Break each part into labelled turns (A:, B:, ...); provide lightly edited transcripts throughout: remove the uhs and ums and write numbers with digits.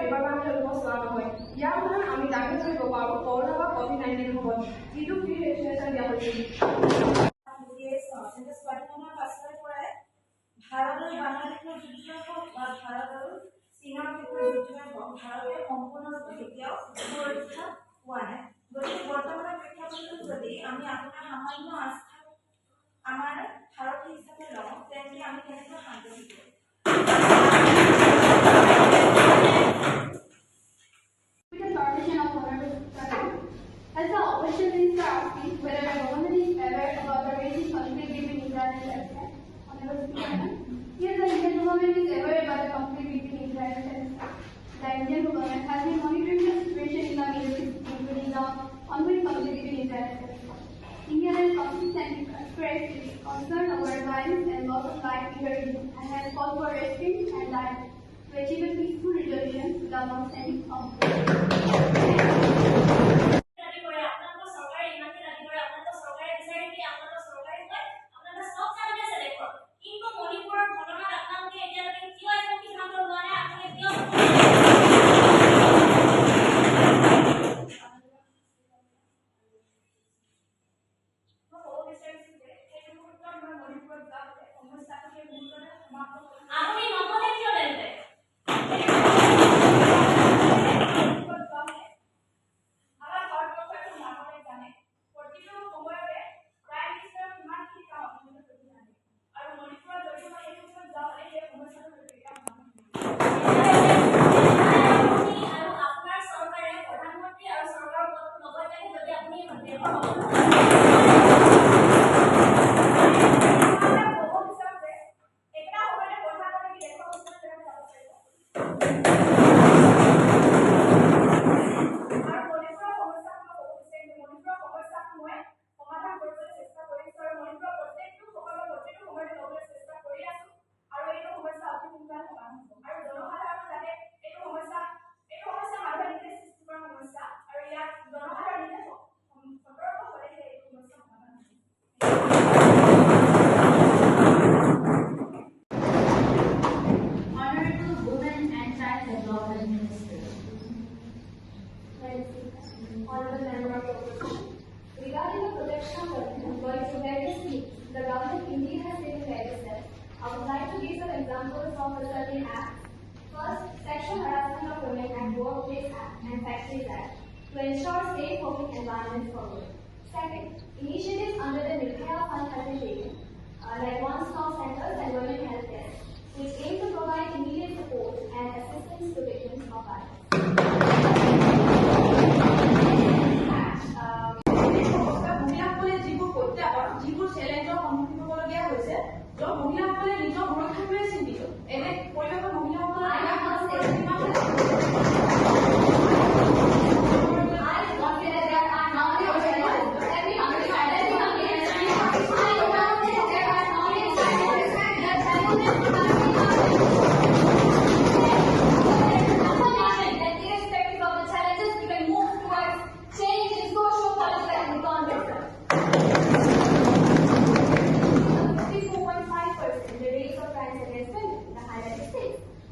A: Paper বান্ধি লোৱা চোৱা নহয়। ইয়াৰ পৰা আমি দাবী কৰিব পাৰোঁ কৰোনা বা COVID-19 হ'ব যিটো ফ্ৰী ৰেজিষ্ট্ৰেশ্যন দিয়া হৈছিল।
B: ভাৰতৰ বাংলাদেশৰ যুদ্ধ হওক বা ভাৰতৰ চীনৰ ক্ষেত্ৰত যুদ্ধ হওক ভাৰতে সম্পূৰ্ণৰূপে কেতিয়াও সুৰক্ষা পোৱা নাই। গতিকে বৰ্তমানৰ প্ৰেক্ষাপটত যদি আমি আপোনাৰ সামান্য আস্থা আমাৰ ভাৰতীয় হিচাপে লওঁ তেন্তে আমি কেনেকৈ শান্তি থাকিব।
C: As the opposition minister asked me whether the government is aware about the rising conflict between Israel and Palestine. Yes, the Indian government is aware about the conflict between Israel and Palestine. The Indian government has been monitoring the situation in the Middle East, including the ongoing conflict between Israel and Palestine. India has consistently expressed its concern over violence and loss of life in the region and has called for restraint and dialogue to achieve a peaceful resolution to the long-standing conflict. Regarding the protection of employees who various schemes, the government indeed has taken various steps. I would like to give some examples of the certain acts. First, Sexual Harassment of Women and Workplace Act and Factories Act to ensure safe working environments for women. Second, initiatives under the Nirbhaya Fund have been taken, like one-stop centers and women health care, which aim to provide immediate support and assistance to victims of violence.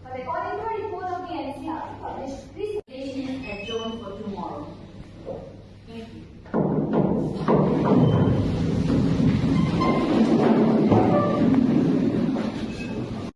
C: But according